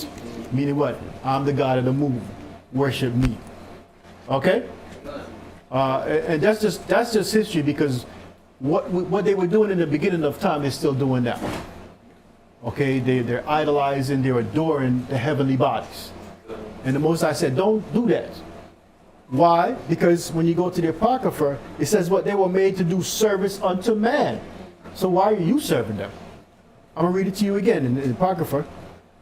bodies. Meaning what? I'm the God of the moon. Worship me. Okay? And that's just history, because what they were doing in the beginning of time, they're still doing now. Okay? They're idolizing, they're adoring the heavenly bodies. And the Most High said, don't do that. Why? Because when you go to the Apocrypha, it says what they were made to do service unto man. So why are you serving them? I'm going to read it to you again in the Apocrypha.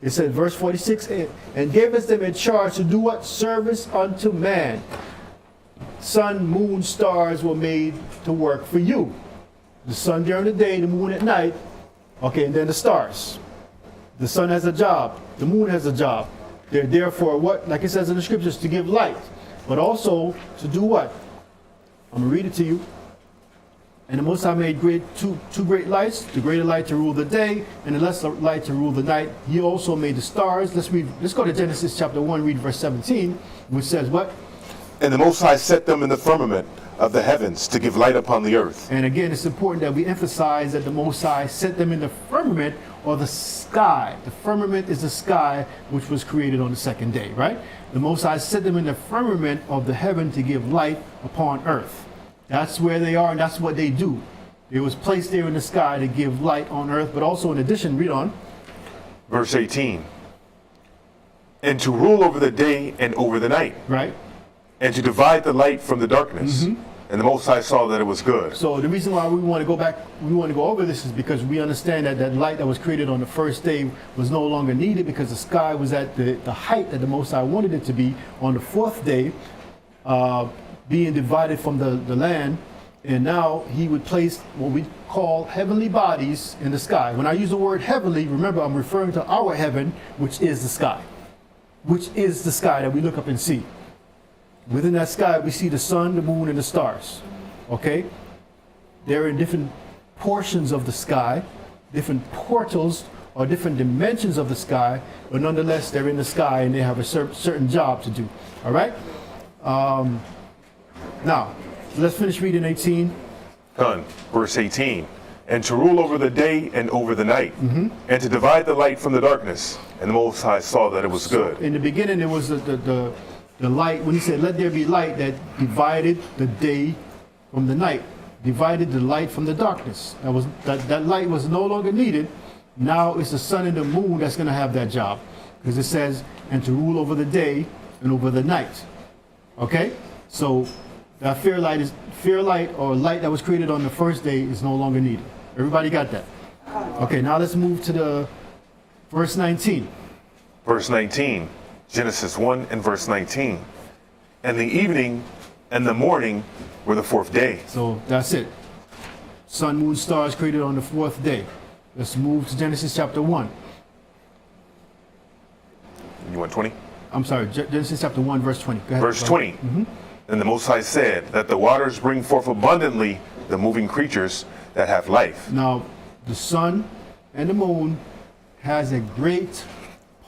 It says, verse 46, and gave us them in charge to do what? Service unto man. Sun, moon, stars were made to work for you. The sun during the day, the moon at night. Okay, and then the stars. The sun has a job. The moon has a job. They're there for what? Like it says in the scriptures, to give light. But also to do what? I'm going to read it to you. And the Most High made two great lights, the greater light to rule the day, and the lesser light to rule the night. He also made the stars. Let's go to Genesis chapter 1, read verse 17, which says what? And the Most High set them in the firmament of the heavens to give light upon the earth. And again, it's important that we emphasize that the Most High set them in the firmament, or the sky. The firmament is the sky which was created on the second day, right? The Most High set them in the firmament of the heaven to give light upon earth. That's where they are, and that's what they do. It was placed there in the sky to give light on earth, but also in addition, read on. Verse 18. And to rule over the day and over the night. Right. And to divide the light from the darkness. Mm-hmm. And the Most High saw that it was good. So the reason why we want to go back, we want to go over this, is because we understand that that light that was created on the first day was no longer needed, because the sky was at the height that the Most High wanted it to be. On the fourth day, being divided from the land, and now he would place what we call heavenly bodies in the sky. When I use the word heavenly, remember I'm referring to our heaven, which is the sky. Which is the sky that we look up and see. Within that sky, we see the sun, the moon, and the stars. Okay? They're in different portions of the sky, different portals or different dimensions of the sky, but nonetheless, they're in the sky and they have a certain job to do. All right? Now, let's finish reading 18. Done. Verse 18. And to rule over the day and over the night, and to divide the light from the darkness. And the Most High saw that it was good. In the beginning, there was the light, when he said, let there be light, that divided the day from the night, divided the light from the darkness. That light was no longer needed. Now it's the sun and the moon that's going to have that job. Because it says, and to rule over the day and over the night. Okay? So that fair light or light that was created on the first day is no longer needed. Everybody got that? Okay, now let's move to the verse 19. Verse 19. Genesis 1 and verse 19. And the evening and the morning were the fourth day. So that's it. Sun, moon, stars created on the fourth day. Let's move to Genesis chapter 1. You want 20? I'm sorry, Genesis chapter 1, verse 20. Go ahead. Verse 20. And the Most High said that the waters bring forth abundantly the moving creatures that have life. Now, the sun and the moon has a great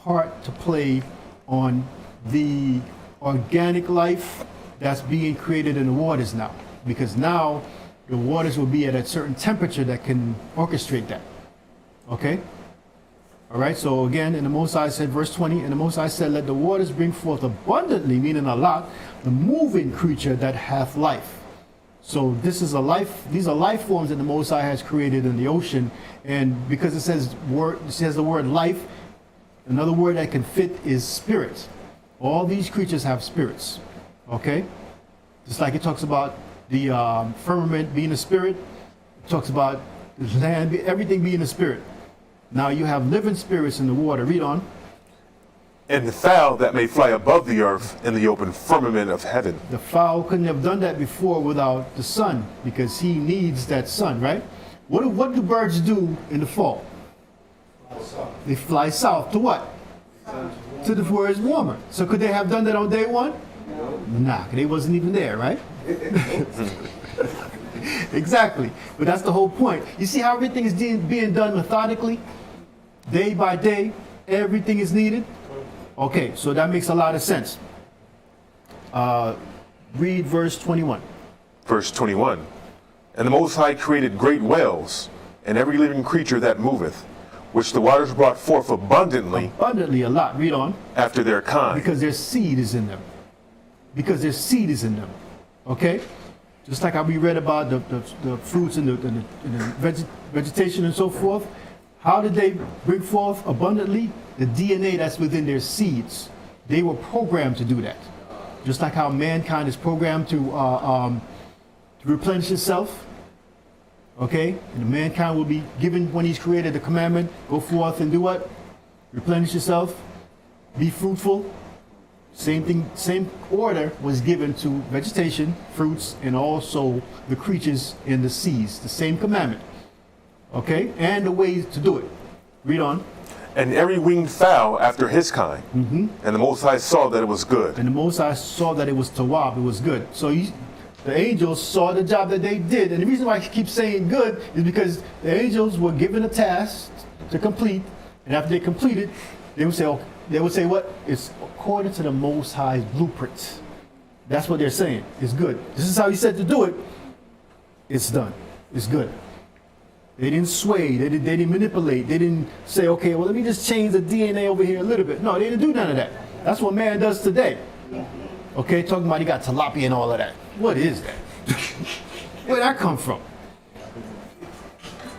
part to play on the organic life that's being created in the waters now. Because now the waters will be at a certain temperature that can orchestrate that. Okay? All right, so again, and the Most High said, verse 20, and the Most High said, let the waters bring forth abundantly, meaning a lot, the moving creature that hath life. So this is a life, these are life forms that the Most High has created in the ocean. And because it says the word life, another word that can fit is spirit. All these creatures have spirits. Okay? Just like it talks about the firmament being a spirit, it talks about the land, everything being a spirit. Now you have living spirits in the water. Read on. And the fowl that may fly above the earth in the open firmament of heaven. The fowl couldn't have done that before without the sun, because he needs that sun, right? What do birds do in the fall? They fly south to what? To the where it's warmer. So could they have done that on day one? Nah, they wasn't even there, right? Exactly. But that's the whole point. You see how everything is being done methodically? Day by day, everything is needed. Okay, so that makes a lot of sense. Read verse 21. Verse 21. And the Most High created great whales, and every living creature that moveth, which the waters brought forth abundantly Abundantly, a lot. Read on. after their kind. Because their seed is in them. Because their seed is in them. Okay? Just like how we read about the fruits and the vegetation and so forth. How did they bring forth abundantly? The DNA that's within their seeds. They were programmed to do that. Just like how mankind is programmed to replenish itself. Okay? And mankind will be given, when he's created, the commandment, go forth and do what? Replenish yourself. Be fruitful. Same thing, same order was given to vegetation, fruits, and also the creatures in the seas. The same commandment. Okay? And the ways to do it. Read on. And every winged fowl after his kind. And the Most High saw that it was good. And the Most High saw that it was tawab, it was good. So the angels saw the job that they did. And the reason why I keep saying good is because the angels were given a task to complete. And after they completed, they would say, okay, what? It's according to the Most High's blueprint. That's what they're saying. It's good. This is how he said to do it. It's done. It's good. They didn't sway. They didn't manipulate. They didn't say, okay, well, let me just change the DNA over here a little bit. No, they didn't do none of that. That's what man does today. Okay, talking about he got tilapia and all of that. What is that? Where'd that come from?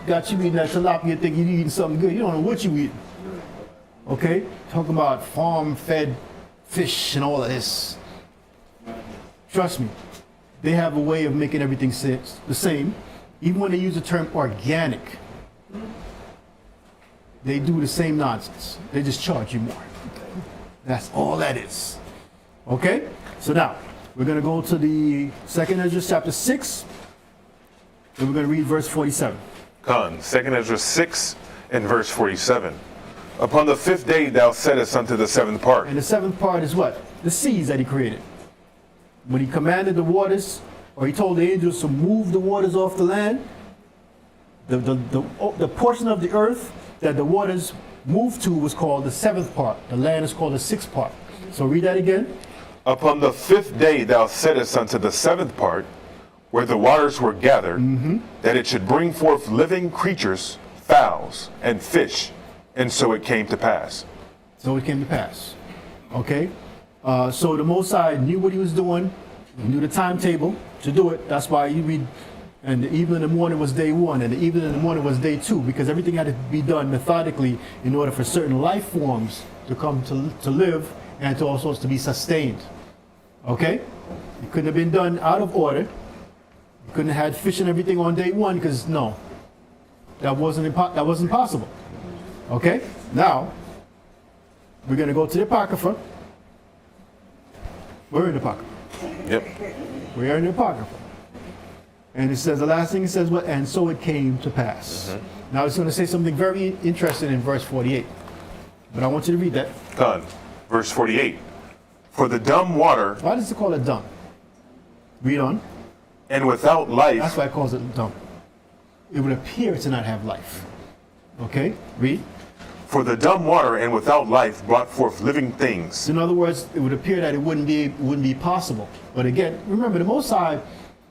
Got you eating that tilapia thinking you're eating something good. You don't know what you eating. Okay? Talking about farm-fed fish and all of this. Trust me, they have a way of making everything the same. Even when they use the term organic, they do the same nonsense. They just charge you more. That's all that is. Okay? So now, we're going to go to the 2nd Ezra chapter 6, and we're going to read verse 47. Khan, 2nd Ezra 6 and verse 47. Upon the 5th day thou settest unto the 7th part. And the 7th part is what? The seas that he created. When he commanded the waters, or he told the angels to move the waters off the land, the portion of the earth that the waters moved to was called the 7th part. The land is called the 6th part. So read that again. Upon the 5th day thou settest unto the 7th part, where the waters were gathered, that it should bring forth living creatures, fowls, and fish. And so it came to pass. So it came to pass. Okay? So the Most High knew what he was doing. He knew the timetable to do it. That's why you read, and the evening and the morning was day 1, and the evening and the morning was day 2, because everything had to be done methodically in order for certain life forms to come to live and to also to be sustained. Okay? It couldn't have been done out of order. You couldn't have had fish and everything on day 1, because no, that wasn't possible. Okay? Now, we're going to go to the Apocrypha. We're in the Apocrypha. Yep. We are in the Apocrypha. And it says, the last thing it says, what? And so it came to pass. Now it's going to say something very interesting in verse 48. But I want you to read that. Khan, verse 48. For the dumb water. Why does it call it dumb? Read on. And without life. That's why it calls it dumb. It would appear to not have life. Okay? Read. For the dumb water and without life brought forth living things. In other words, it would appear that it wouldn't be possible. But again, remember, the Most High,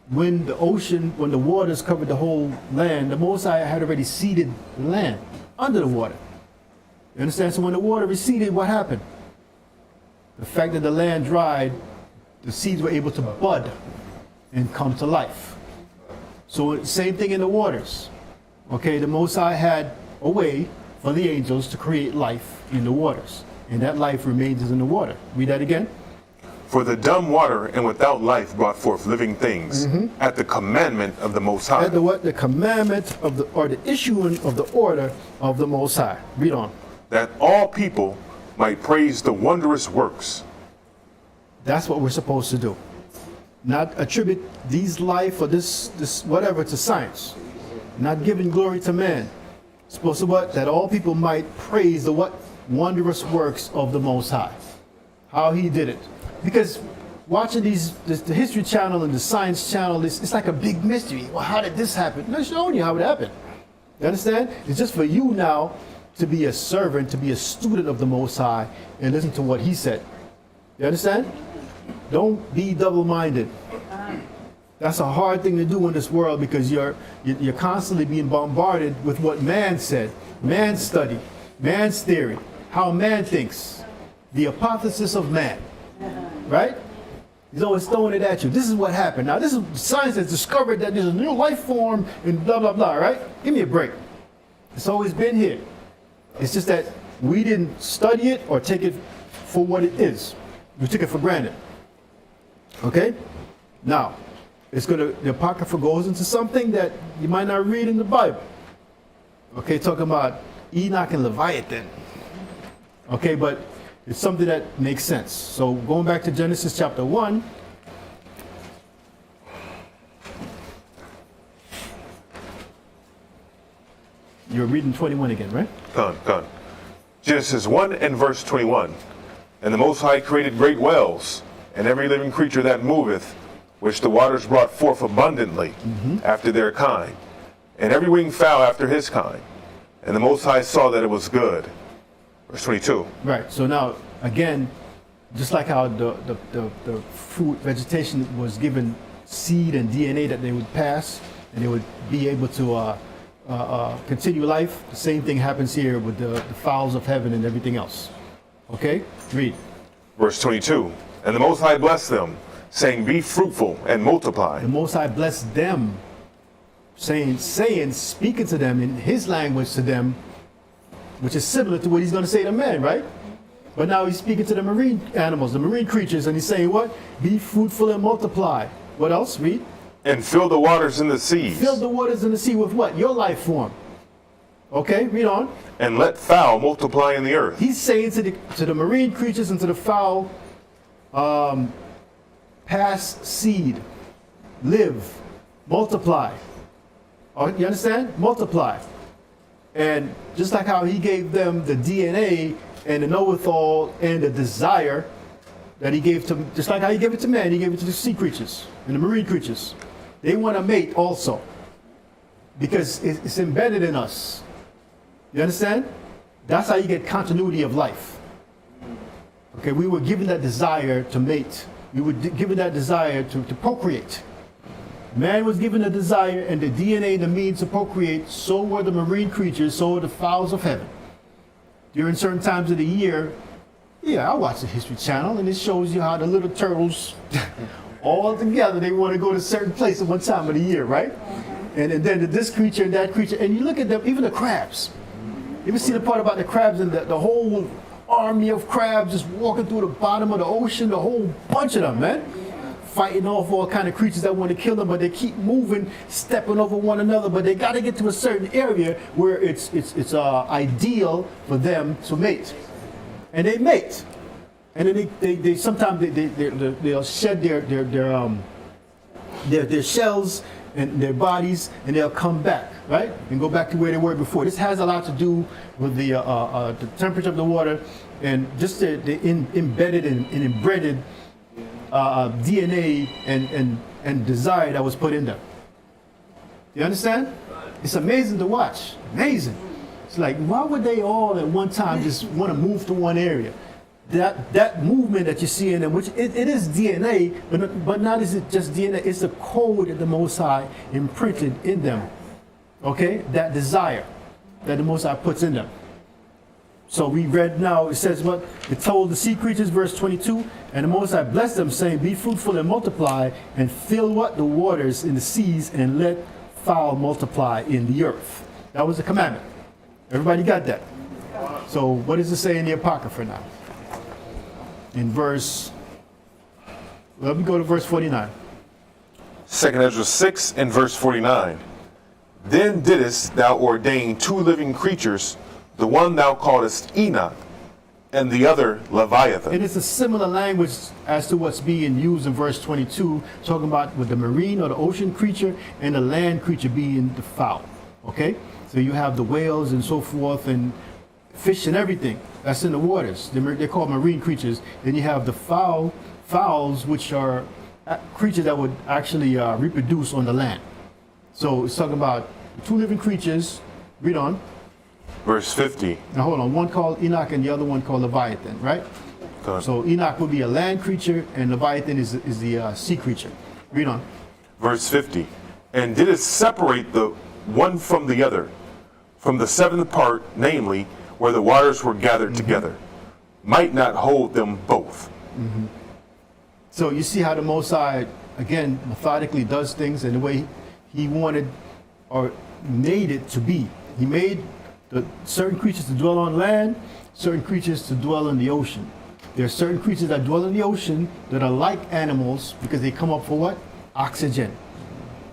when the waters covered the whole land, the Most High had already seeded the land under the water. You understand? So when the water receded, what happened? The fact that the land dried, the seeds were able to bud and come to life. So same thing in the waters. Okay, the Most High had a way for the angels to create life in the waters. And that life remains in the water. Read that again. For the dumb water and without life brought forth living things at the commandment of the Most High. At the what? The commandment of the issuing of the order of the Most High. Read on. That all people might praise the wondrous works. That's what we're supposed to do. Not attribute these life or this whatever to science. Not giving glory to man. Supposed to what? That all people might praise the what? Wondrous works of the Most High. How he did it. Because watching the History Channel and the Science Channel, it's like a big mystery. Well, how did this happen? They're showing you how it happened. You understand? It's just for you now to be a servant, to be a student of the Most High and listen to what he said. You understand? Don't be double-minded. That's a hard thing to do in this world because you're constantly being bombarded with what man said, man's study, man's theory, how man thinks, the hypothesis of man, right? He's always throwing it at you. This is what happened. Now, this is science has discovered that there's a new life form and blah, blah, blah, right? Give me a break. It's always been here. It's just that we didn't study it or take it for what it is. We took it for granted. Okay? Now, the Apocrypha goes into something that you might not read in the Bible. Okay, talking about Enoch and Leviathan. Okay, but it's something that makes sense. So going back to Genesis chapter 1. You're reading 21 again, right? Come. Genesis 1 and verse 21. And the Most High created great whales, and every living creature that moveth, which the waters brought forth abundantly after their kind, and every winged fowl after his kind. And the Most High saw that it was good. Verse 22. Right. So now, again, just like how the fruit vegetation was given seed and DNA that they would pass, and they would be able to continue life, the same thing happens here with the fowls of heaven and everything else. Okay? Read. Verse 22. And the Most High blessed them, saying, be fruitful and multiply. The Most High blessed them, saying, speaking to them in his language to them, which is similar to what he's going to say to men, right? But now he's speaking to the marine animals, the marine creatures, and he's saying what? Be fruitful and multiply. What else? Read. And fill the waters in the seas. Fill the waters in the sea with what? Your life form. Okay, read on. And let fowl multiply in the earth. He's saying to the marine creatures and to the fowl, pass seed, live, multiply. Oh, you understand? Multiply. And just like how he gave them the DNA and the know-it-all and the desire that he gave to, just like how he gave it to man, he gave it to the sea creatures and the marine creatures. They want to mate also because it's embedded in us. You understand? That's how you get continuity of life. Okay, we were given that desire to mate. We were given that desire to procreate. Man was given a desire and the DNA, the means to procreate. So were the marine creatures, so were the fowls of heaven. During certain times of the year, I watch the History Channel and it shows you how the little turtles all together, they want to go to a certain place at one time of the year, right? And then this creature and that creature, and you look at them, even the crabs. You ever see the part about the crabs and the whole army of crabs just walking through the bottom of the ocean, the whole bunch of them, man? Fighting off all kind of creatures that want to kill them, but they keep moving, stepping over one another, but they got to get to a certain area where it's ideal for them to mate. And they mate. And then they sometimes they'll shed their shells and their bodies, and they'll come back, right? And go back to where they were before. This has a lot to do with the temperature of the water and just the embedded and embedded DNA and desire that was put in them. You understand? It's amazing to watch. Amazing. It's like, why would they all at one time just want to move to one area? That movement that you see in them, which it is DNA, but not is it just DNA, it's the code that the Most High imprinted in them. Okay? That desire that the Most High puts in them. So we read now, it says what? It told the sea creatures, verse 22, and the Most High blessed them, saying, be fruitful and multiply, and fill what? The waters in the seas, and let fowl multiply in the earth. That was the commandment. Everybody got that? So what does it say in the Apocrypha now? In let me go to verse 49. 2 Ezra 6 and verse 49. Then didst thou ordain two living creatures, the one thou callest Enoch, and the other Leviathan. And it's a similar language as to what's being used in verse 22, talking about with the marine or the ocean creature and the land creature being the fowl. Okay? So you have the whales and so forth and fish and everything that's in the waters. They're called marine creatures. Then you have the fowls, which are creatures that would actually reproduce on the land. So it's talking about two living creatures. Read on. Verse 50. Now hold on. One called Enoch and the other one called Leviathan, right? So Enoch would be a land creature and Leviathan is the sea creature. Read on. Verse 50. And did it separate the one from the other, from the seventh part, namely, where the waters were gathered together, might not hold them both. So you see how the Most High, again, methodically does things in the way he wanted or made it to be. He made the certain creatures to dwell on land, certain creatures to dwell in the ocean. There are certain creatures that dwell in the ocean that are like animals because they come up for what? Oxygen,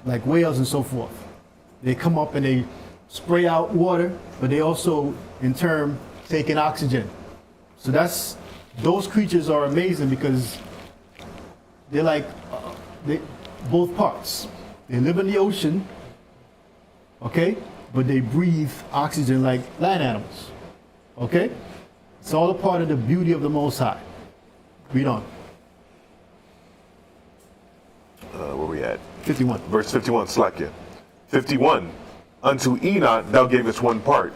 like whales and so forth. They come up and they spray out water, but they also, in turn, take in oxygen. So those creatures are amazing because they're like both parts. They live in the ocean, okay, but they breathe oxygen like land animals, okay? It's all a part of the beauty of the Most High. Read on. Where we at? 51. Verse 51, Slakia. 51. Unto Enoch thou gavest one part,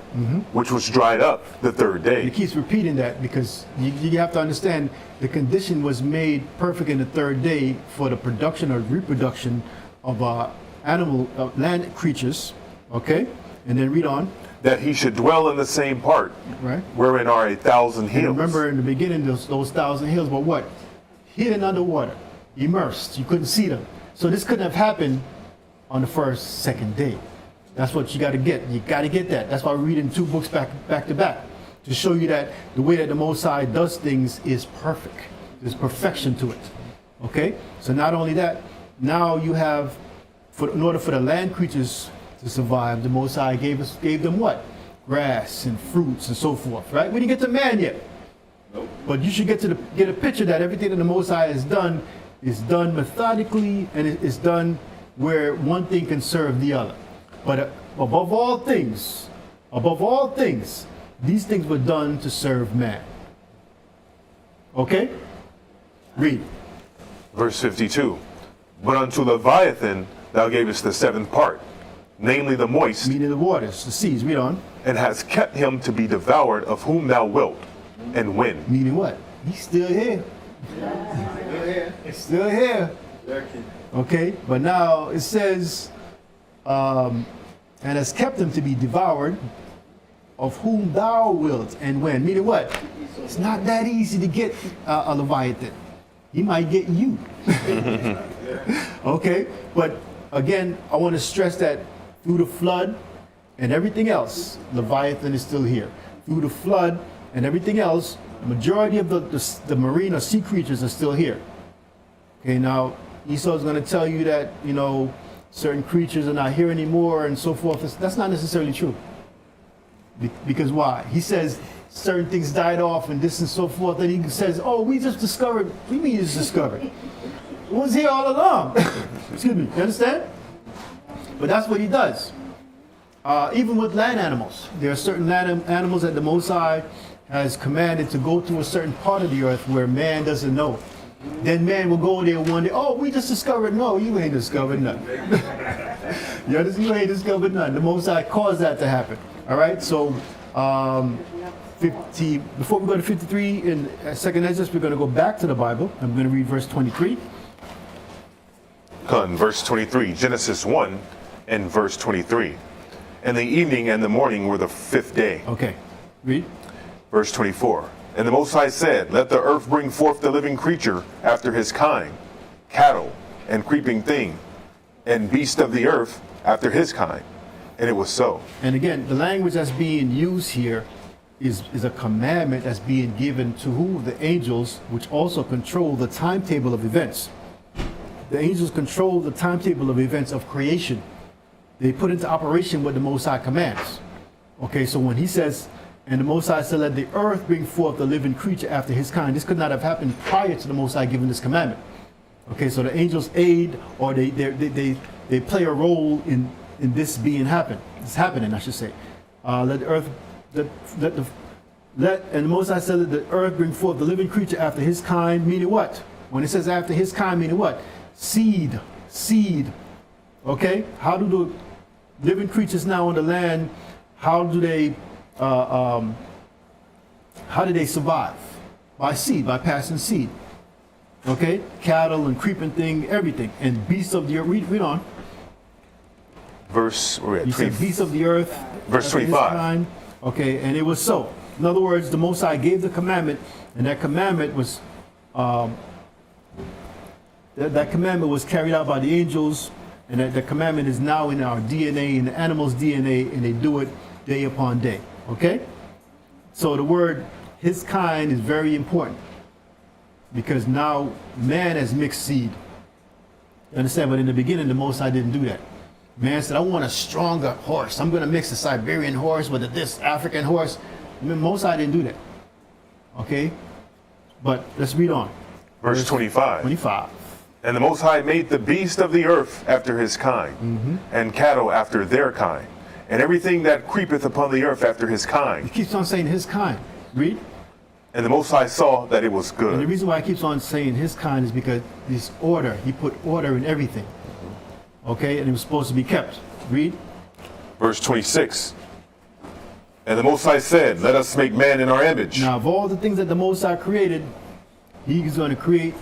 which was dried up the third day. It keeps repeating that because you have to understand the condition was made perfect in the third day for the production or reproduction of land creatures, okay? And then read on. That he should dwell in the same part, Right. wherein are 1,000 hills. And remember in the beginning, those 1,000 hills were what? Hidden underwater, immersed. You couldn't see them. So this couldn't have happened on the second day. That's what you got to get. You got to get that. That's why we're reading two books back to back to show you that the way that the Most High does things is perfect. There's perfection to it. Okay? So not only that, now you have, in order for the land creatures to survive, the Most High gave them what? Grass and fruits and so forth, right? We didn't get to man yet. Nope. But you should get a picture that everything that the Most High has done is done methodically and it is done where one thing can serve the other. But above all things, these things were done to serve man. Okay? Read. Verse 52. But unto Leviathan thou gavest the seventh part, namely the moist, Meaning the waters, the seas. Read on. and hast kept him to be devoured of whom thou wilt, and when. Meaning what? He's still here. It's still here. Okay? But now it says, and has kept him to be devoured of whom thou wilt and when. Meaning what? It's not that easy to get a Leviathan. He might get you. Okay? But again, I want to stress that through the flood and everything else, Leviathan is still here. Through the flood and everything else, the majority of the marine or sea creatures are still here. Okay, now Esau is going to tell you that, certain creatures are not here anymore and so forth. That's not necessarily true. Because why? He says certain things died off and this and so forth. And he says, oh, we just discovered. What do you mean you just discovered? It was here all along. Excuse me. You understand? But that's what he does. Even with land animals. There are certain land animals that the Most High has commanded to go to a certain part of the earth where man doesn't know. Then man will go there one day, oh, we just discovered. No, you ain't discovered nothing. You ain't discovered nothing. The Most High caused that to happen. All right, so before we go to 53 in 2nd Ezra, we're going to go back to the Bible. I'm going to read verse 23. Verse 23, Genesis 1 and verse 23. And the evening and the morning were the fifth day. Okay, read. Verse 24. And the Most High said, let the earth bring forth the living creature after his kind, cattle and creeping thing, and beast of the earth after his kind. And it was so. And again, the language that's being used here is a commandment that's being given to who? The angels, which also control the timetable of events. The angels control the timetable of events of creation. They put into operation what the Most High commands. Okay, so when he says, and the Most High said, let the earth bring forth the living creature after his kind. This could not have happened prior to the Most High giving this commandment. Okay, so the angels aid, or they play a role in this being happen. It's happening, I should say. Let the earth, and the Most High said, let the earth bring forth the living creature after his kind. Meaning what? When it says after his kind, meaning what? Seed. Okay, how do the living creatures now on the land? How do they survive? By seed, by passing seed. Okay, cattle and creeping thing, everything, and beasts of the earth. Read on. Verse, we're at You said beasts of the earth. Verse after his 25. kind. Okay, and it was so. In other words, the Most High gave the commandment, and that commandment was that commandment was carried out by the angels, and that commandment is now in our DNA, in the animal's DNA, and they do it day upon day. Okay, so the word "his kind" is very important because now man has mixed seed. You understand? But in the beginning, the Most High didn't do that. Man said, I want a stronger horse. I'm going to mix the Siberian horse with this African horse. Most High didn't do that. Okay? But let's read on. Verse 25. 25. And the Most High made the beast of the earth after his kind, and cattle after their kind, and everything that creepeth upon the earth after his He kind. keeps on saying his kind. Read. And the Most High saw that it was And the good. reason why he keeps on saying his kind is because this order, he put order in everything. Okay? And it was supposed to be kept. Read. Verse 26. And the Most High said, let us make man in our image. Now, of all the things that the Most High created, he's going to create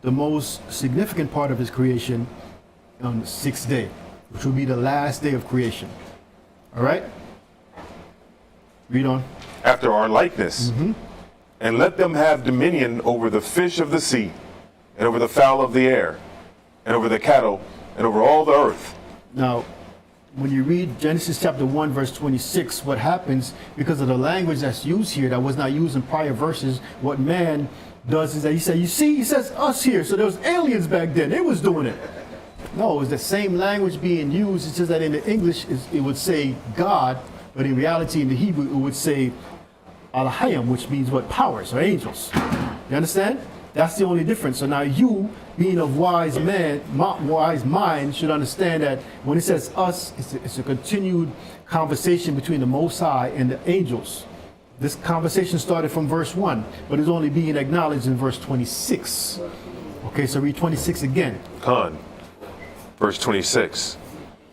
the most significant part of his creation on the sixth day, which will be the last day of creation. All right? Read on. After our likeness. And let them have dominion over the fish of the sea, and over the fowl of the air, and over the cattle, and over all the earth. Now, when you read Genesis chapter 1, verse 26, what happens, because of the language that's used here that was not used in prior verses, what man does is that he says, you see, he says us here. So there was aliens back then. They was doing it. No, it was the same language being used. It's just that in the English, it would say God, but in reality, in the Hebrew, it would say Alahayim, which means what? Powers or angels. You understand? That's the only difference. So now you, being of wise mind, should understand that when it says us, it's a continued conversation between the Most High and the angels. This conversation started from verse 1, but it's only being acknowledged in verse 26. Okay, so read 26 again. Con. Verse 26.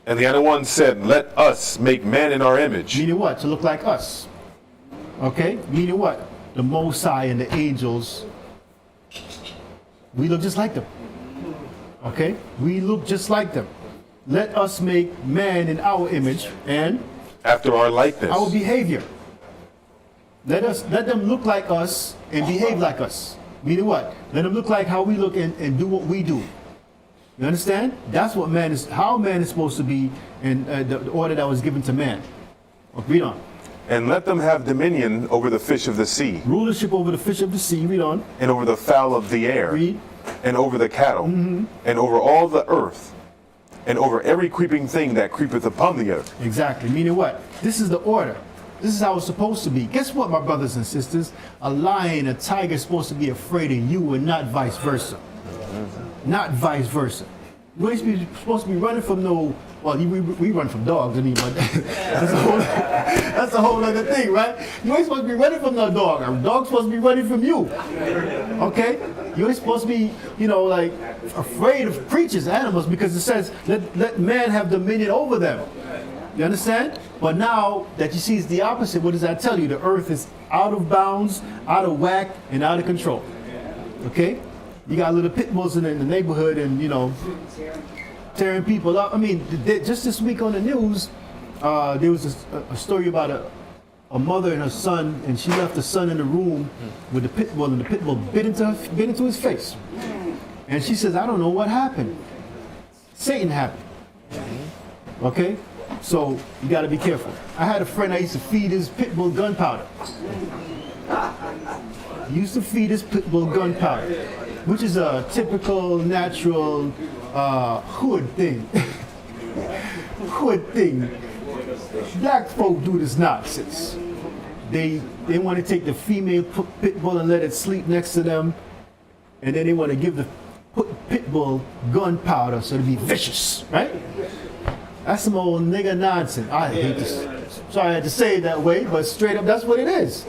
And the other one said, let us make man in our image. Meaning what? To look like us. Okay? Meaning what? The Most High and the angels, we look just like them. Okay? We look just like them. Let us make man in our image and After our likeness. our behavior. Let them look like us and behave like us. Meaning what? Let them look like how we look and do what we do. You understand? That's what man is, how man is supposed to be in the order that was given to man. Read on. And let them have dominion over the fish of the sea, Rulership over the fish of the sea. Read on. and over the fowl of the air, Read. and over the cattle, and over all the earth, and over every creeping thing that creepeth upon the earth. Exactly. Meaning what? This is the order. This is how it's supposed to be. Guess what, my brothers and sisters? A lion, a tiger is supposed to be afraid of you and not vice versa. Not vice versa. You ain't supposed to be running from no, well, we run from dogs, I mean, but that's a whole other thing, right? You ain't supposed to be running from no dog. A dog's supposed to be running from you. Okay? You ain't supposed to be, like afraid of creatures, animals, because it says, let man have dominion over them. You understand? But now that you see it's the opposite, what does that tell you? The earth is out of bounds, out of whack, and out of control. Okay? You got little pit bulls in the neighborhood and, tearing people up. I mean, just this week on the news, there was a story about a mother and her son, and she left the son in the room with the pit bull, and the pit bull bit into his face. And she says, I don't know what happened. Satan happened. Okay? So you got to be careful. I had a friend I used to feed his pit bull gunpowder. He used to feed his pit bull gunpowder, which is a typical natural hood thing. Hood thing. Black folk do this nonsense. They want to take the female pit bull and let it sleep next to them, and then they want to give the pit bull gunpowder so to be vicious, right? That's some old nigga nonsense. I hate this. Sorry I had to say it that way, but straight up, that's what it is.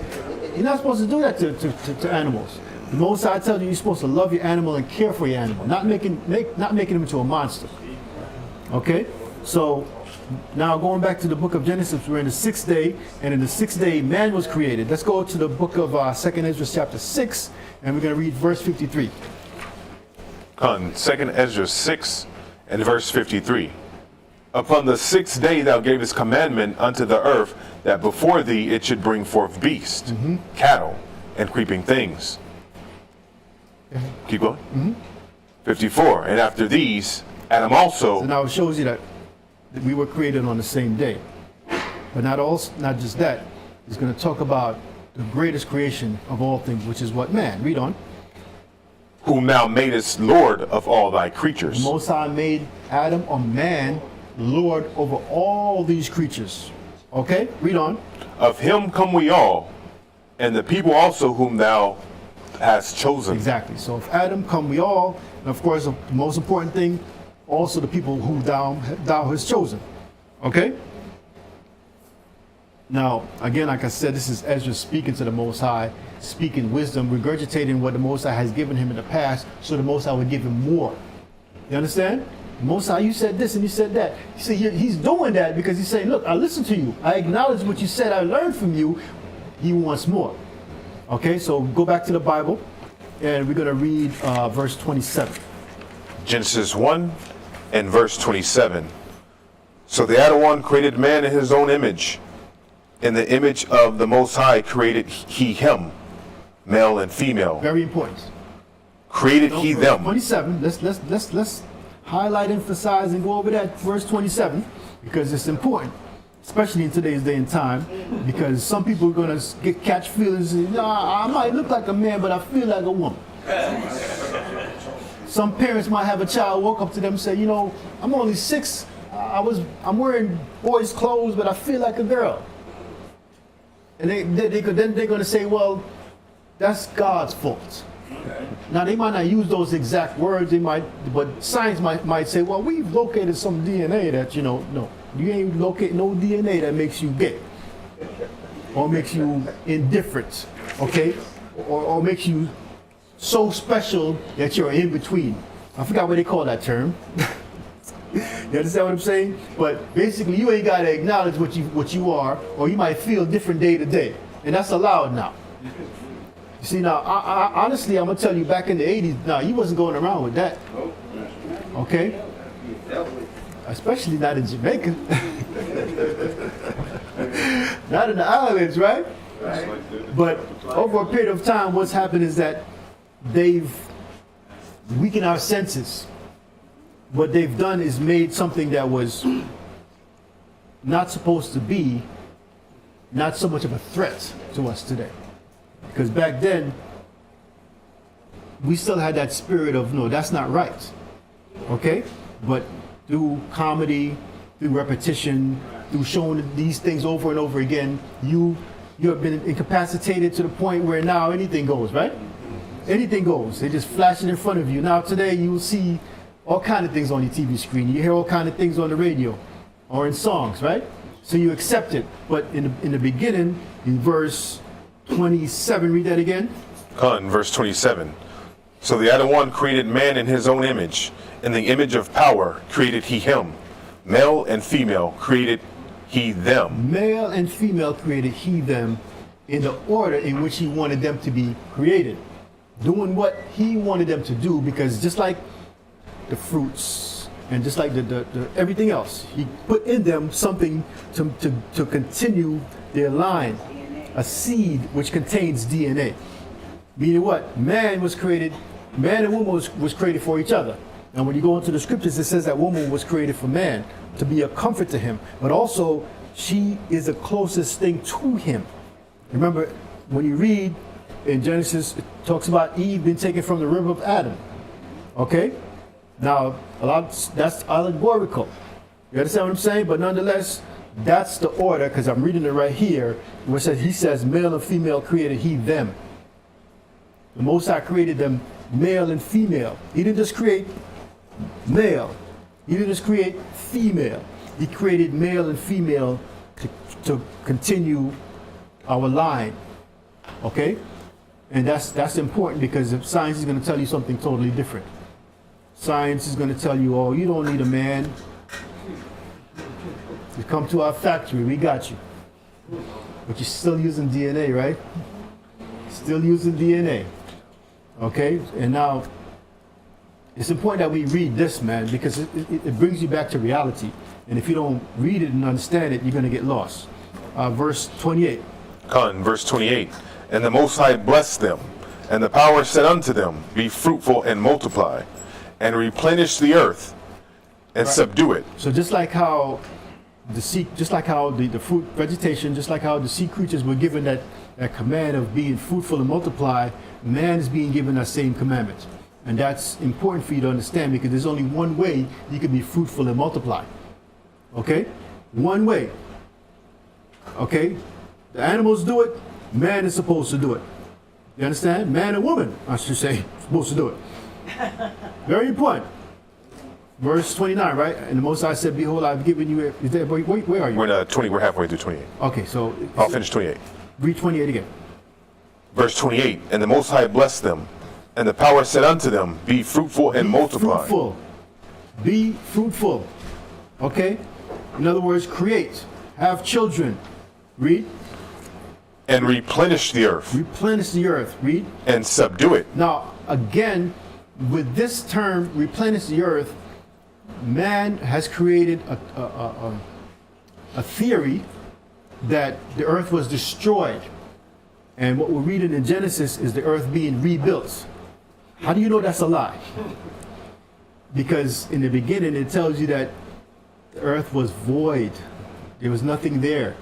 You're not supposed to do that to animals. The Most High tells you you're supposed to love your animal and care for your animal, not making him into a monster. Okay? So now going back to the book of Genesis, we're in the sixth day, and in the sixth day man was created. Let's go to the book of 2nd Ezra chapter 6, and we're going to read verse 53. 2 Ezra 6 and verse 53. Upon the 6th day thou gavest commandment unto the earth that before thee it should bring forth beasts, cattle, and creeping things. Keep going. 54. And after these, Adam also. So now it shows you that we were created on the same day. But not just that. He's going to talk about the greatest creation of all things, which is what? Man. Read on. Whom thou madest Lord of all thy creatures. The Most High made Adam or man Lord over all these creatures. Okay? Read on. Of him come we all, and the people also whom thou hast chosen. Exactly. So if Adam come we all, and of course the most important thing, also the people who thou hast chosen. Okay? Now, again, like I said, this is Ezra speaking to the Most High, speaking wisdom, regurgitating what the Most High has given him in the past, so the Most High would give him more. You understand? Most High, you said this and you said that. You see, he's doing that because he's saying, look, I listened to you. I acknowledge what you said. I learned from you. He wants more. Okay, so go back to the Bible, and we're going to read verse 27. Genesis 1 and verse 27. So the Adonai created man in his own image. In the image of the Most High created he him, male and female. Very important. Created he them. 27. Let's highlight, emphasize, and go over that verse 27 because it's important, especially in today's day and time. Because some people are gonna catch feelings. I might look like a man, but I feel like a woman. Some parents might have a child walk up to them and say, you know, I'm only 6. I'm wearing boys' clothes, but I feel like a girl. And they're going to say, well, that's God's fault. Now, they might not use those exact words, but science might say, well, we've located some DNA that, no, you ain't locate no DNA that makes you gay or makes you indifferent, okay? Or makes you so special that you're in between. I forgot what they call that term. You understand what I'm saying? But basically, you ain't got to acknowledge what you are, or you might feel different day to day, and that's allowed now. You see, now, honestly, I'm gonna tell you, back in the '80s, now you wasn't going around with that. Okay? Especially not in Jamaica. Not in the islands, right? But over a period of time, what's happened is that they've weakened our senses. What they've done is made something that was not supposed to be, not so much of a threat to us today. Because back then, we still had that spirit of, no, that's not right. Okay? But through comedy, through repetition, through showing these things over and over again, you have been incapacitated to the point where now anything goes, right? Anything goes. They just flash it in front of you. Now today you will see all kind of things on your TV screen. You hear all kind of things on the radio or in songs, right? So you accept it. But in the beginning, in verse 27, read that again. In verse 27. So the Adonai created man in his own image. In the image of power created he him. Male and female created he them. Male and female created he them in the order in which he wanted them to be created. Doing what he wanted them to do, because just like the fruits and just like the everything else, he put in them something to continue their line, a seed which contains DNA. Meaning what? Man and woman was created for each other. And when you go into the scriptures, it says that woman was created for man to be a comfort to him, but also she is the closest thing to him. Remember, when you read in Genesis, it talks about Eve being taken from the rib of Adam. Okay? Now, that's allegorical. You understand what I'm saying? But nonetheless, that's the order, because I'm reading it right here, where it says, he says, male and female created he them. The Most High created them male and female. He didn't just create male. He didn't just create female. He created male and female to continue our line. Okay? And that's important, because if science is going to tell you something totally different. Science is going to tell you, oh, you don't need a man. You come to our factory, we got you. But you're still using DNA, right? Still using DNA. Okay? And now, It's important that we read this, man, because it brings you back to reality. And if you don't read it and understand it, you're going to get lost. Verse 28. Verse 28. And the Most High blessed them, and the power said unto them, Be fruitful and multiply, and replenish the earth, and subdue it. So just like how the sea, just like how the fruit vegetation, just like how the sea creatures were given that command of being fruitful and multiply, man is being given that same commandment. And that's important for you to understand, because there's only one way you can be fruitful and multiply. Okay? One way. Okay? The animals do it, man is supposed to do it. You understand? Man and woman, I should say, supposed to do it. Very important. Verse 29, right? And the Most High said, Behold, I've given you... Where are you? We're in 20. We're halfway through 28. Okay, so... I'll finish 28. Read 28 again. Verse 28. And the Most High blessed them, and the power said unto them, Be fruitful and multiply. Be fruitful. Be fruitful. Okay? In other words, create. Have children. Read. And replenish the earth. Replenish the earth. Read. And subdue it. Now, again, with this term, replenish the earth, man has created a theory that the earth was destroyed. And what we're reading in Genesis is the earth being rebuilt. How do you know that's a lie? Because in the beginning it tells you that the earth was void. There was nothing there.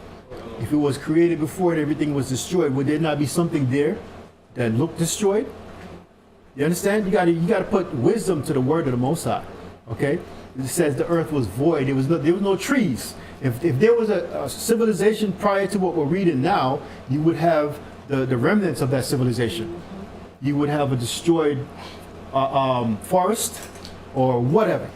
If it was created before and everything was destroyed, would there not be something there that looked destroyed? You understand? You gotta put wisdom to the word of the Most High. Okay? It says the earth was void. There was no trees. If there was a civilization prior to what we're reading now, you would have the remnants of that civilization. You would have a destroyed forest or whatever.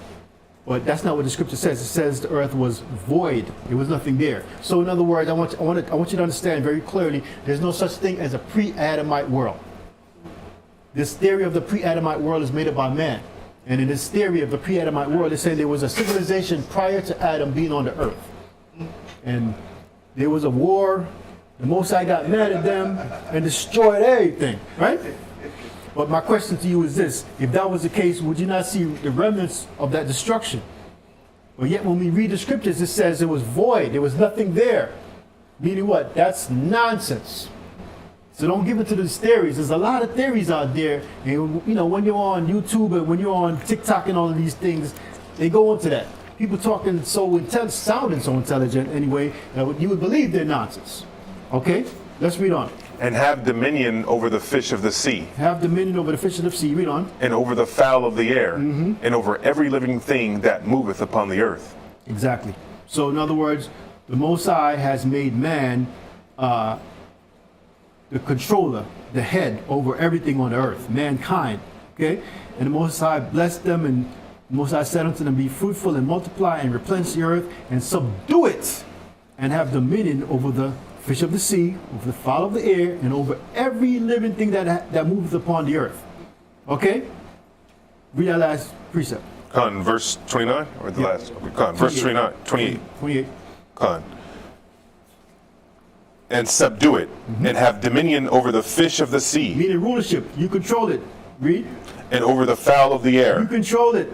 But that's not what the scripture says. It says the earth was void. There was nothing there. So in other words, I want you to understand very clearly, there's no such thing as a pre-Adamite world. This theory of the pre-Adamite world is made up by man. And in this theory of the pre-Adamite world, they say there was a civilization prior to Adam being on the earth. And there was a war. The Most High got mad at them and destroyed everything, right? But my question to you is this: if that was the case, would you not see the remnants of that destruction? But yet when we read the scriptures, it says it was void. There was nothing there. Meaning what? That's nonsense. So don't give it to these theories. There's a lot of theories out there. And you know, when you're on YouTube and when you're on TikTok and all of these things, they go into that. People talking sounding so intelligent anyway, you would believe they're nonsense. Okay? Let's read on. And have dominion over the fish of the sea. Have dominion over the fish of the sea. Read on. And over the fowl of the air. And over every living thing that moveth upon the earth. Exactly. So in other words, the Most High has made man the controller, the head over everything on the earth, mankind. Okay? And the Most High blessed them, and the Most High said unto them, Be fruitful and multiply and replenish the earth and subdue it, and have dominion over the fish of the sea, over the fowl of the air, and over every living thing that moveth upon the earth. Okay? Read that last precept. Con, verse 29 or the last? Con, verse 29, 28. 28. Con. And subdue it, and have dominion over the fish of the sea. Meaning rulership. You control it. Read. And over the fowl of the air. You control it.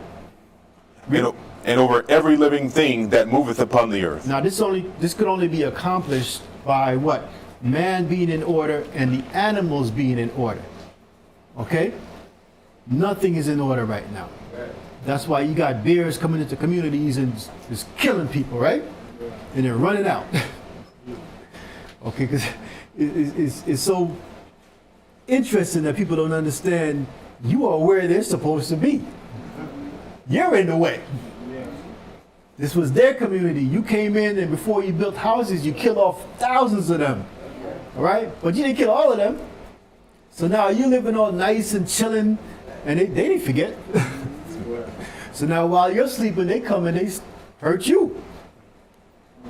And over every living thing that moveth upon the earth. Now this could only be accomplished by what? Man being in order and the animals being in order. Okay? Nothing is in order right now. That's why you got bears coming into communities and just killing people, right? And they're running out. Okay, because it's so interesting that people don't understand you are where they're supposed to be. You're in the way. This was their community. You came in, and before you built houses, you killed off thousands of them. All right? But you didn't kill all of them. So now you're living all nice and chilling, and they didn't forget. So now while you're sleeping, they come and they hurt you.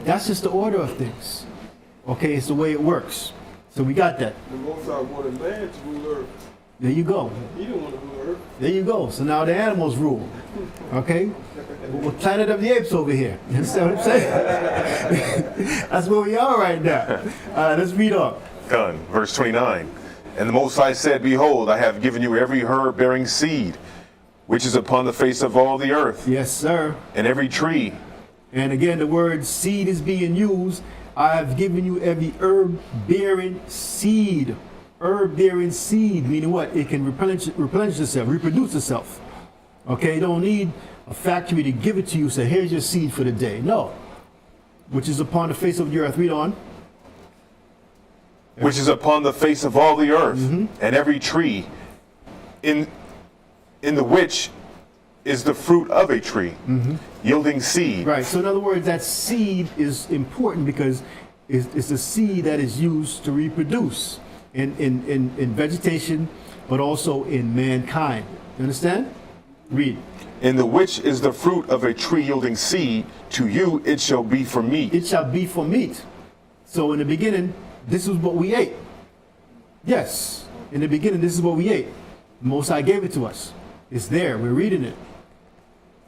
That's just the order of things. Okay, it's the way it works. So we got that. The Most High wanted man to rule earth. There you go. He didn't want to rule earth. There you go. So now the animals rule. Okay? We're Planet of the Apes over here. You understand what I'm saying? That's where we are right now. Let's read on. Done. Verse 29. And the Most High said, Behold, I have given you every herb bearing seed, which is upon the face of all the earth, Yes, sir. and every tree, And again, the word seed is being used. I have given you every herb-bearing seed. Herb-bearing seed, meaning what? It can replenish itself, reproduce itself. Okay, you don't need a factory to give it to you, say, here's your seed for the day. No. Which is upon the face of the earth. Read on. which is upon the face of all the earth, and every tree, in the which is the fruit of a tree, yielding seed. Right, so in other words, that seed is important because it's a seed that is used to reproduce in vegetation, but also in mankind. You understand? Read. In the which is the fruit of a tree yielding seed, to you it shall be for meat. It shall be for meat. So in the beginning, this is what we ate. Yes, in the beginning, this is what we ate. Most High gave it to us. It's there. We're reading it.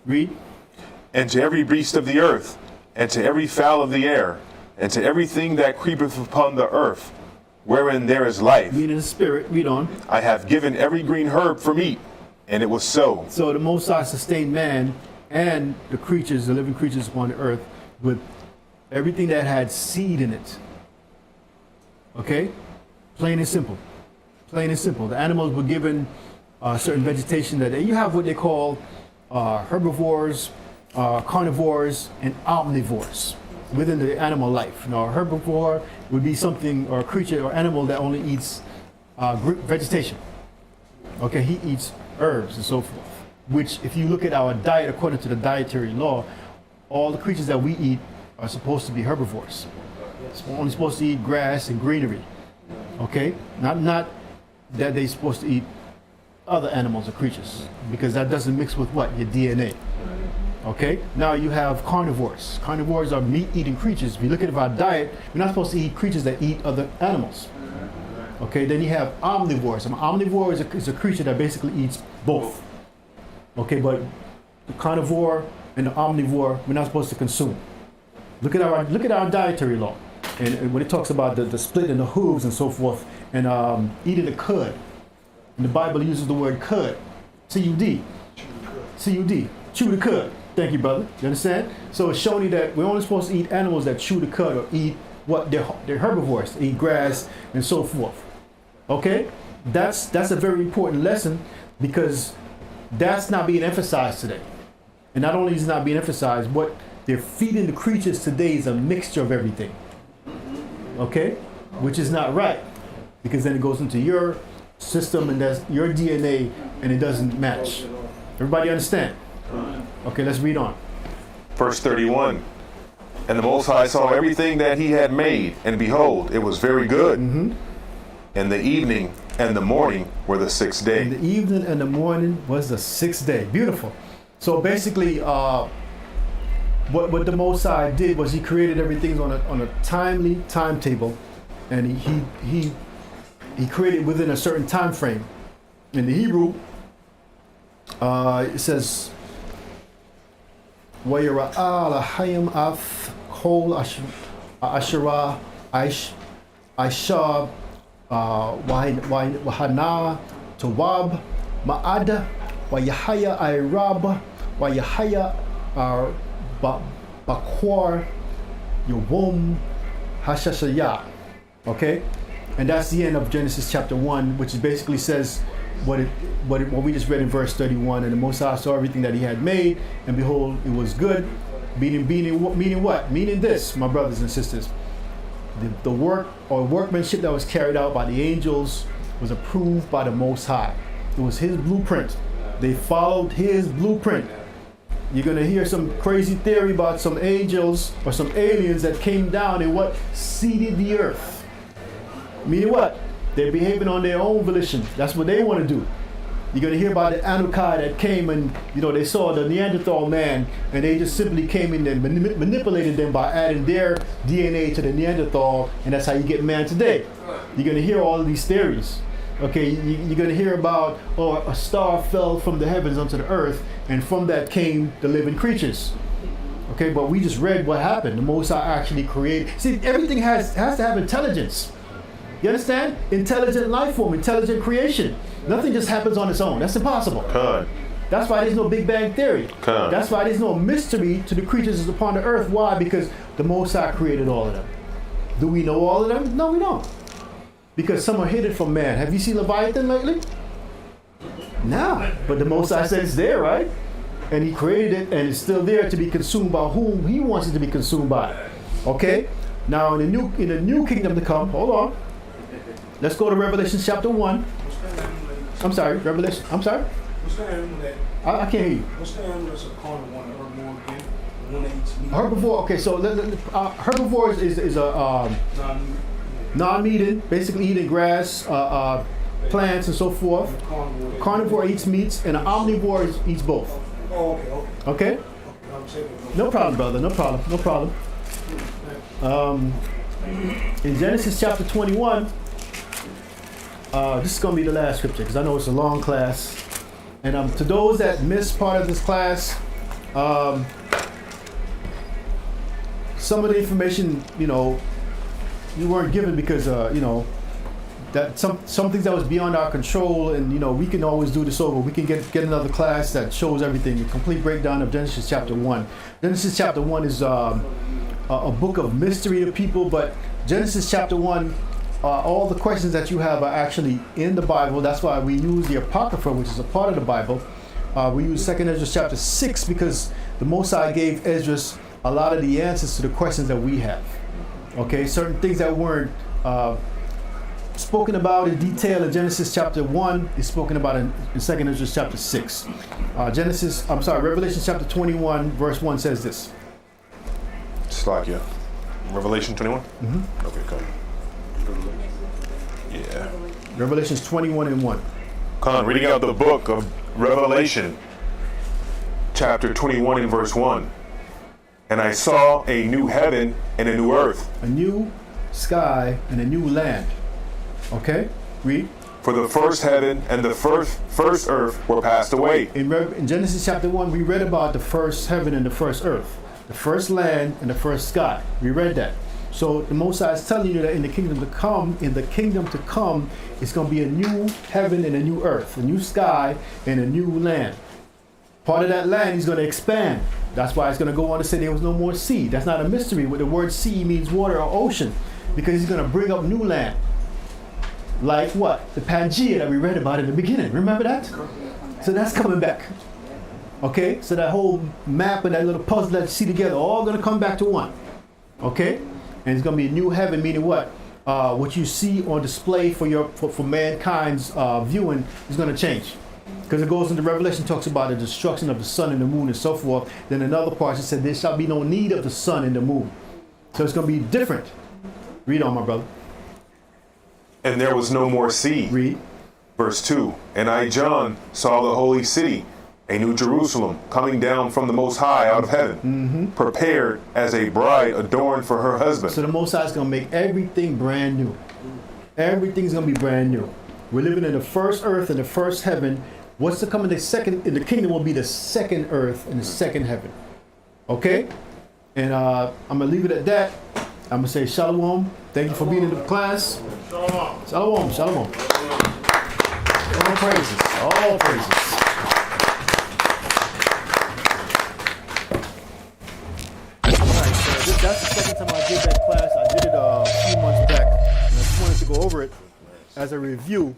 Read. And to every beast of the earth, and to every fowl of the air, and to everything that creepeth upon the earth, wherein there is life, Meaning the spirit. Read on. I have given every green herb for meat. And it was so. So the Most High sustained man and the creatures, the living creatures upon the earth, with everything that had seed in it. Okay? Plain and simple. Plain and simple. The animals were given certain vegetation that you have what they call herbivores, carnivores, and omnivores within the animal life. Now, a herbivore would be something or a creature or animal that only eats vegetation. Okay, he eats herbs and so forth, which if you look at our diet according to the dietary law, all the creatures that we eat are supposed to be herbivores. We're only supposed to eat grass and greenery. Okay, not that they're supposed to eat other animals or creatures, because that doesn't mix with what? Your DNA. Okay, now you have carnivores. Carnivores are meat-eating creatures. If you look at our diet, we're not supposed to eat creatures that eat other animals. Okay, then you have omnivores. An omnivore is a creature that basically eats both. Okay, but the carnivore and the omnivore, we're not supposed to consume. Look at our dietary law, and when it talks about the split in the hooves and so forth, and eating the cud. And the Bible uses the word cud, C-U-D, C-U-D, chew the cud. Thank you, brother. You understand? So it's showing you that we're only supposed to eat animals that chew the cud or eat what they're herbivores, they eat grass and so forth. Okay, that's a very important lesson, because that's not being emphasized today. And not only is it not being emphasized, what they're feeding the creatures today is a mixture of everything. Okay, which is not right, because then it goes into your system and that's your DNA and it doesn't match. Everybody understand? Okay, let's read on. Verse 31. And the Most High saw everything that he had made, and behold, it was very good. And the evening and the morning were the sixth day. And the evening and the morning was the sixth day. Beautiful. So basically, what the Most High did was he created everything on a timely timetable, and he created within a certain time frame. In the Hebrew, it says, وَيَرَآ لَحَيَمْ أَفْ كَوْلَ أَشْرَى عَيْشَابْ وَحَنَا تَوَابْ مَعَدَ وَيَحَيَا أَيْرَابَ وَيَحَيَا بَقْوَارْ يَوْمْ هَشَشَيَا. Okay? And that's the end of Genesis chapter 1, which basically says what we just read in verse 31. And the Most High saw everything that he had made, and behold, it was good. Meaning what? Meaning this, my brothers and sisters. The work or workmanship that was carried out by the angels was approved by the Most High. It was his blueprint. They followed his blueprint. You're going to hear some crazy theory about some angels or some aliens that came down and what? Seeded the earth. Meaning what? They're behaving on their own volition. That's what they want to do. You're going to hear about the AHCHAAD that came and, they saw the Neanderthal man, and they just simply came in and manipulated them by adding their DNA to the Neanderthal, and that's how you get man today. You're going to hear all of these theories. Okay, you're going to hear about, a star fell from the heavens onto the earth, and from that came the living creatures. Okay, but we just read what happened. The Most High actually created. See, everything has to have intelligence. You understand? Intelligent life form, intelligent creation. Nothing just happens on its own. That's impossible. God. That's why there's no Big Bang Theory. Come. That's why there's no mystery to the creatures that's upon the earth. Why? Because the Most High created all of them. Do we know all of them? No, we don't. Because some are hidden from man. Have you seen Leviathan lately? No. But the Most High said it's there, right? And he created it, and it's still there to be consumed by whom he wants it to be consumed by. Okay? Now in the new kingdom to come, hold on. Let's go to Revelation chapter 1. I'm sorry, Revelation. I'm sorry? What's the animal that? I can't hear you. What's the animal that's a carnal one? Herbivore again? The one that eats meat? Herbivore. Okay, so herbivore is a non-eating, basically eating grass, plants, and so forth. Carnivore eats meats, and an omnivore eats both. Oh, okay. Okay? No problem, brother. No problem. No problem. In Genesis chapter 21, this is going to be the last scripture because I know it's a long class. And to those that missed part of this class, some of the information, you weren't given because, that some things that was beyond our control, and we can always do this over. We can get another class that shows everything, a complete breakdown of Genesis chapter 1. Genesis chapter 1 is a book of mystery to people, but Genesis chapter 1, all the questions that you have are actually in the Bible. That's why we use the Apocrypha, which is a part of the Bible. We use 2nd Ezra chapter 6 because the Most High gave Ezra a lot of the answers to the questions that we have. Okay, certain things that weren't spoken about in detail in Genesis chapter 1 is spoken about in 2nd Ezra chapter 6. Revelation chapter 21 verse 1 says this. Slakia. Revelation 21? Mm-hmm. Okay, come. Yeah. Revelations 21 and 1. Con, reading out the book of Revelation, chapter 21 and verse 1. And I saw a new heaven and a new earth. A new sky and a new land. Okay? Read. For the first heaven and the first earth were passed away. In Genesis chapter 1, we read about the first heaven and the first earth. The first land and the first sky. We read that. So the Most High is telling you that in the kingdom to come, it's going to be a new heaven and a new earth, a new sky and a new land. Part of that land is going to expand. That's why it's going to go on to say there was no more sea. That's not a mystery. The word sea means water or ocean, because he's going to bring up new land. Like what? The Pangea that we read about in the beginning. Remember that? So that's coming back. Okay? So that whole map and that little puzzle that you see together, all going to come back to one. Okay? And it's going to be a new heaven, meaning what? What you see on display for mankind's viewing is going to change. Because it goes into Revelation, talks about the destruction of the sun and the moon and so forth. Then another part, it said, there shall be no need of the sun and the moon. So it's going to be different. Read on, my brother. And there was no more sea. Read. Verse 2. And I, John, saw the holy city, a new Jerusalem, coming down from the Most High out of heaven, prepared as a bride adorned for her husband. So the Most High is going to make everything brand new. Everything's going to be brand new. We're living in the first earth and the first heaven. What's to come in the kingdom will be the second earth and the second heaven. Okay? And I'm going to leave it at that. I'm going to say shalom. Thank you for being in the class. Shalom. Shalom. Shalom. All praises. All praises. Alright, so that's the second time I did that class. I did it a few months back. And I just wanted to go over it as a review.